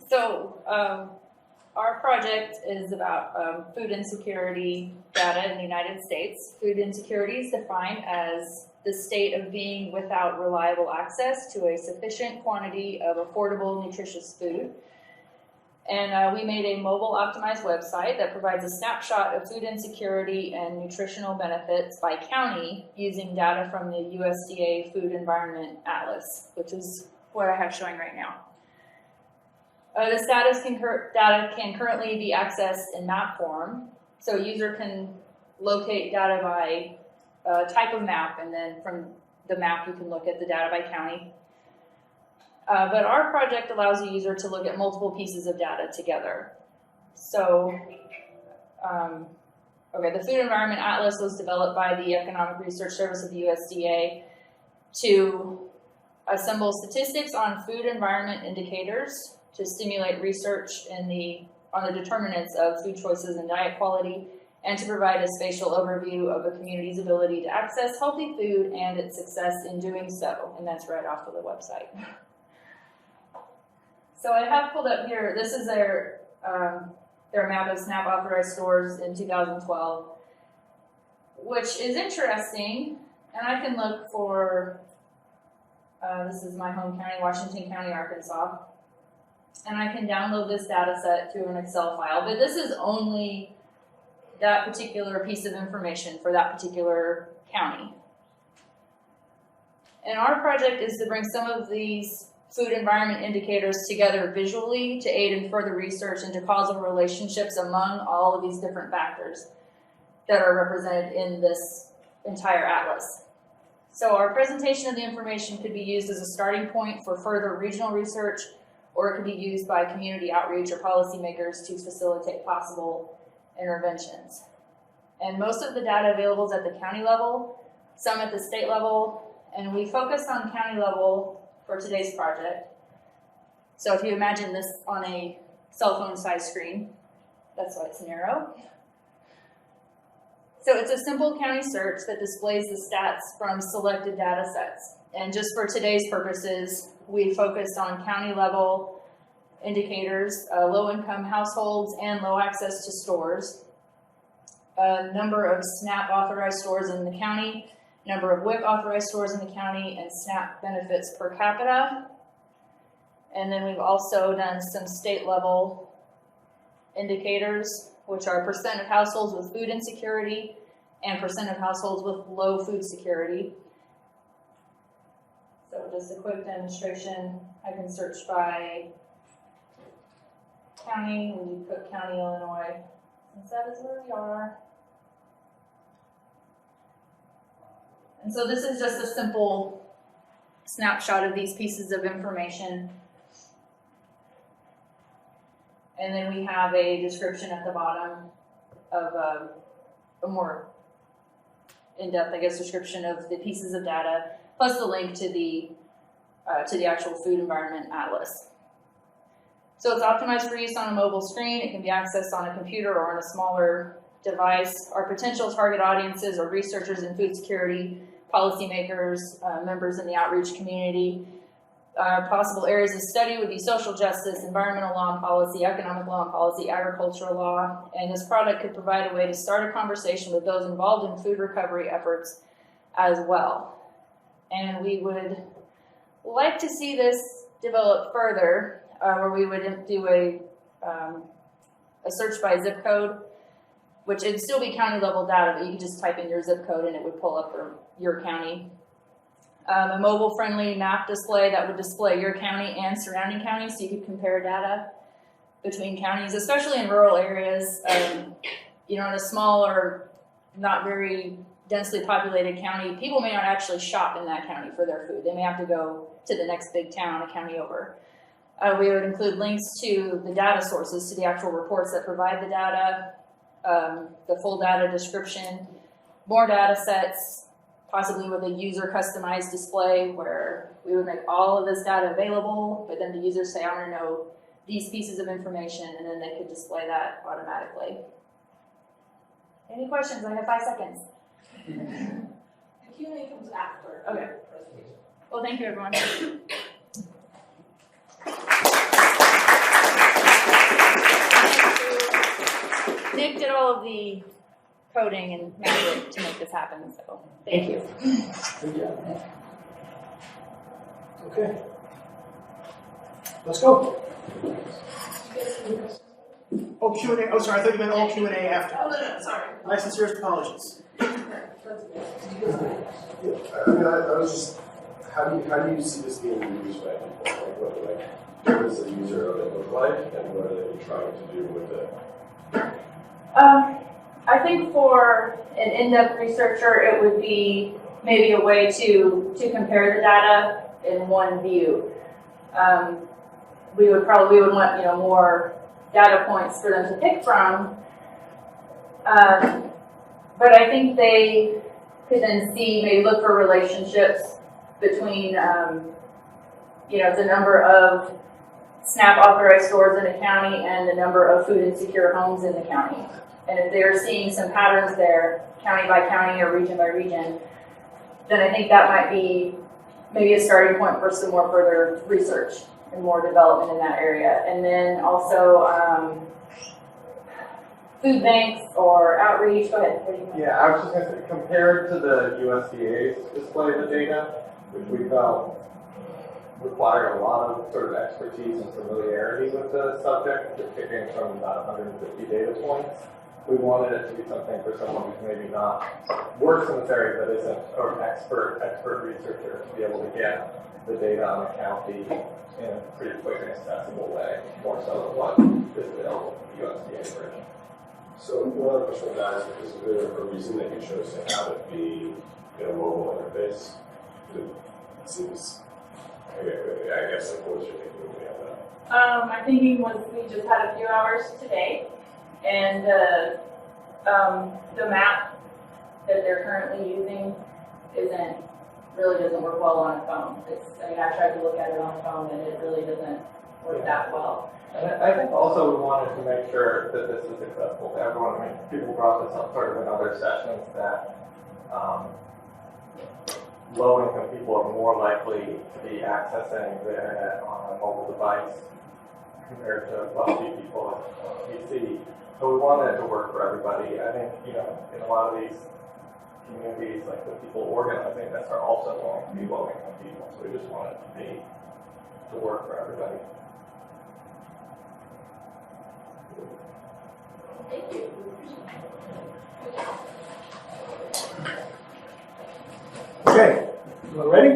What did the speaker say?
So our project is about food insecurity data in the United States. Food insecurity is defined as the state of being without reliable access to a sufficient quantity of affordable, nutritious food. And we made a mobile optimized website that provides a snapshot of food insecurity and nutritional benefits by county using data from the USDA Food Environment Atlas, which is what I have showing right now. This data can currently be accessed in map form, so a user can locate data by type of map, and then from the map you can look at the data by county. But our project allows a user to look at multiple pieces of data together. So, the Food Environment Atlas was developed by the Economic Research Service of the USDA to assemble statistics on food environment indicators to stimulate research on the determinants of food choices and diet quality, and to provide a spatial overview of a community's ability to access healthy food and its success in doing so. And that's right off of the website. So I have pulled up here, this is their map of SNAP authorized stores in 2012, which is interesting. And I can look for, this is my home county, Washington County, Arkansas. And I can download this data set to an Excel file, but this is only that particular piece of information for that particular county. And our project is to bring some of these food environment indicators together visually to aid in further research into causal relationships among all of these different factors that are represented in this entire atlas. So our presentation of the information could be used as a starting point for further regional research, or it could be used by community outreach or policymakers to facilitate possible interventions. And most of the data available is at the county level, some at the state level, and we focused on county level for today's project. So if you imagine this on a cell phone size screen, that's why it's narrow. So it's a simple county search that displays the stats from selected data sets. And just for today's purposes, we focused on county level indicators, low income households and low access to stores, number of SNAP authorized stores in the county, number of WIC authorized stores in the county, and SNAP benefits per capita. And then we've also done some state level indicators, which are percent of households with food insecurity and percent of households with low food security. So just a quick demonstration, I can search by county, we put county Illinois, since that is where we are. And so this is just a simple snapshot of these pieces of information. And then we have a description at the bottom of a more in-depth, I guess, description of the pieces of data, plus the link to the actual Food Environment Atlas. So it's optimized for use on a mobile screen. It can be accessed on a computer or on a smaller device. Our potential target audiences are researchers in food security, policymakers, members in the outreach community. Possible areas of study would be social justice, environmental law and policy, economic law and policy, agricultural law, and this product could provide a way to start a conversation with those involved in food recovery efforts as well. And we would like to see this develop further, where we would do a search by zip code, which it'd still be county level data, but you could just type in your zip code and it would pull up your county. A mobile-friendly map display that would display your county and surrounding counties, so you could compare data between counties, especially in rural areas. In a small or not very densely populated county, people may not actually shop in that county for their food. They may have to go to the next big town, a county over. We would include links to the data sources, to the actual reports that provide the data, the full data description, more data sets, possibly with a user customized display where we would make all of this data available, but then the users say, I want to know these pieces of information, and then they could display that automatically. Any questions? I have 5 seconds. The Q&A comes after. Okay. Well, thank you, everyone. all of the coding and magic to make this happen. So thank you. Yeah. Okay. Let's go. Oh, Q&A. Oh, sorry. I thought you meant all Q&A after. Oh, no, sorry. My sincerest apologies. I was just, how do you see this being used by people? What does the user of it look like, and what are they trying to do with it? I think for an in-depth researcher, it would be maybe a way to compare the data in one view. We would want more data points for them to pick from. But I think they could then maybe look for relationships between, the number of SNAP authorized stores in the county and the number of food insecure homes in the county. And if they're seeing some patterns there, county by county or region by region, then I think that might be maybe a starting point for some more further research and more development in that area. And then also food banks or outreach. Go ahead. What do you think? Yeah, I was just going to say, compared to the USDA's display of the data, which we felt required a lot of sort of expertise and familiarity with the subject, just picking from about 150 data points. We wanted it to be something for someone who's maybe not works in this area but isn't an expert researcher to be able to get the data on the county in a pretty quick and accessible way, more so than what is available in the USDA version. So one other question with that is there a reason that you chose to have it be in a mobile interface? It seems, I guess, like, what was your thinking when we had that? My thinking was we just had a few hours today, and the map that they're currently using really doesn't work well on a phone. I tried to look at it on a phone, and it really doesn't work that well. And I think also we wanted to make sure that this is accessible to everyone. I mean, people brought this up sort of in other sessions that low-income people are more likely to be accessing the internet on a mobile device compared to wealthy people on a PC. So we wanted it to work for everybody. I think, in a lot of these communities, like the people organizing this are also going to be low-income people. So we just wanted it to work for everybody. Thank you. Okay. You ready?